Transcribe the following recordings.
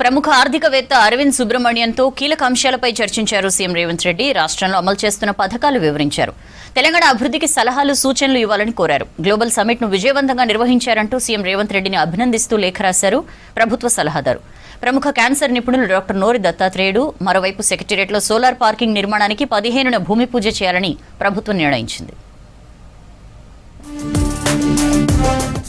ప్రముఖ ఆర్థికవేత్త అరవింద్ సుబ్రమణియన్తో కీలక అంశాలపై చర్చించారు సీఎం రేవంత్ రెడ్డి. రాష్ట్రంలో అమలు చేస్తున్న పథకాలు వివరించారు. తెలంగాణ అభివృద్ధికి సలహాలు సూచనలు ఇవ్వాలని కోరారు. గ్లోబల్ సమ్మిట్ ను విజయవంతంగా నిర్వహించారంటూ సీఎం రేవంత్ రెడ్డిని అభినందిస్తూ లేఖ రాశారు ప్రభుత్వ సలహాదారు. ప్రముఖ క్యాన్సర్ నిపుణులు డాక్టర్ నోరి దత్తాత్రేయుడు మరోవైపు సెక్రటేరియట్లో సోలార్ పార్కింగ్ నిర్మాణానికి 15న భూమి పూజ చేయాలని ప్రభుత్వం నిర్ణయించింది.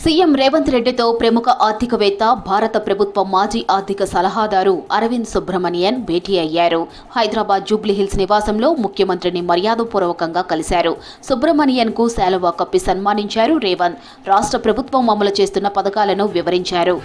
సీఎం రేవంత్ రెడ్డితో ప్రముఖ ఆర్థికవేత్త, భారత ప్రభుత్వ మాజీ ఆర్థిక సలహాదారు అరవింద్ సుబ్రమణియన్ భేటీ అయ్యారు. హైదరాబాద్ జూబ్లీహిల్స్ నివాసంలో ముఖ్యమంత్రిని మర్యాదపూర్వకంగా కలిశారు. సుబ్రమణియన్ కు శాలువా కప్పి సన్మానించారు రేవంత్. రాష్ట్ర ప్రభుత్వం అమలు చేస్తున్న పథకాలను వివరించారు.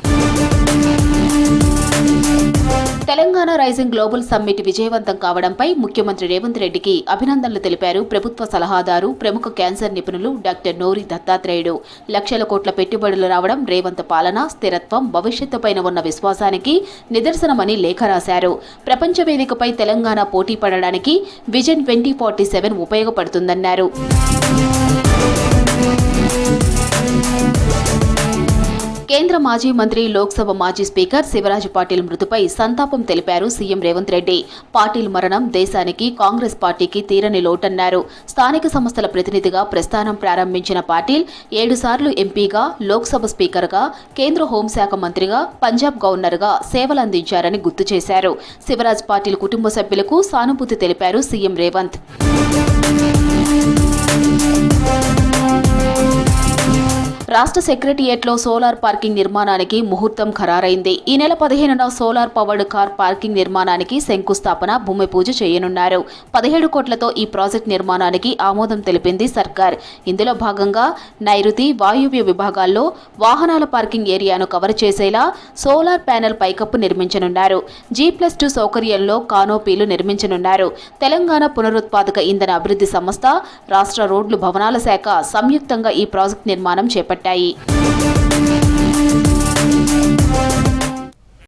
తెలంగాణ రైజింగ్ గ్లోబల్ సమ్మిట్ విజయవంతం కావడంపై ముఖ్యమంత్రి రేవంత్ రెడ్డికి అభినందనలు తెలిపారు ప్రభుత్వ సలహాదారు, ప్రముఖ క్యాన్సర్ నిపుణులు డాక్టర్ నోరి దత్తాత్రేయుడు. లక్షల కోట్ల పెట్టుబడులు రావడం రేవంత్ పాలన, స్థిరత్వం, భవిష్యత్తుపైన ఉన్న విశ్వాసానికి నిదర్శనమని లేఖ రాశారు. ప్రపంచ వేదికపై తెలంగాణ పోటీ పడడానికి విజన్ 2047 ఉపయోగపడుతుందన్నారు. కేంద్ర మాజీ మంత్రి, లోక్సభ మాజీ స్పీకర్ శివరాజ్ పాటిల్ మృతిపై సంతాపం తెలిపారు సీఎం రేవంత్ రెడ్డి. పాటిల్ మరణం దేశానికి, కాంగ్రెస్ పార్టీకి తీరని లోటన్నారు. స్థానిక సంస్థల ప్రతినిధిగా ప్రస్థానం ప్రారంభించిన పాటిల్ 7 సార్లు ఎంపీగా, లోక్సభ స్పీకర్గా, కేంద్ర హోంశాఖ మంత్రిగా, పంజాబ్ గవర్నర్గా సేవలందించారని గుర్తు చేశారు. శివరాజ్ పాటిల్ కుటుంబ సభ్యులకు సానుభూతి తెలిపారు సీఎం రేవంత్. రాష్ట్ర సెక్రటేరియట్లో సోలార్ పార్కింగ్ నిర్మాణానికి ముహూర్తం ఖరారైంది. ఈ నెల 15న సోలార్ పవర్డ్ కార్ పార్కింగ్ నిర్మాణానికి శంకుస్థాపన, భూమి పూజ చేయనున్నారు. 17 కోట్లతో ఈ ప్రాజెక్టు నిర్మాణానికి ఆమోదం తెలిపింది సర్కార్. ఇందులో భాగంగా నైరుతి, వాయువ్య విభాగాల్లో వాహనాల పార్కింగ్ ఏరియాను కవర్ చేసేలా సోలార్ ప్యానెల్ పైకప్పు నిర్మించనున్నారు. G+2 సౌకర్యంలో కానోపీలు నిర్మించనున్నారు. తెలంగాణ పునరుత్పాదక ఇంధన అభివృద్ధి సంస్థ, రాష్ట్ర రోడ్లు భవనాల శాఖ సంయుక్తంగా ఈ ప్రాజెక్టు నిర్మాణం చేపట్టాయి.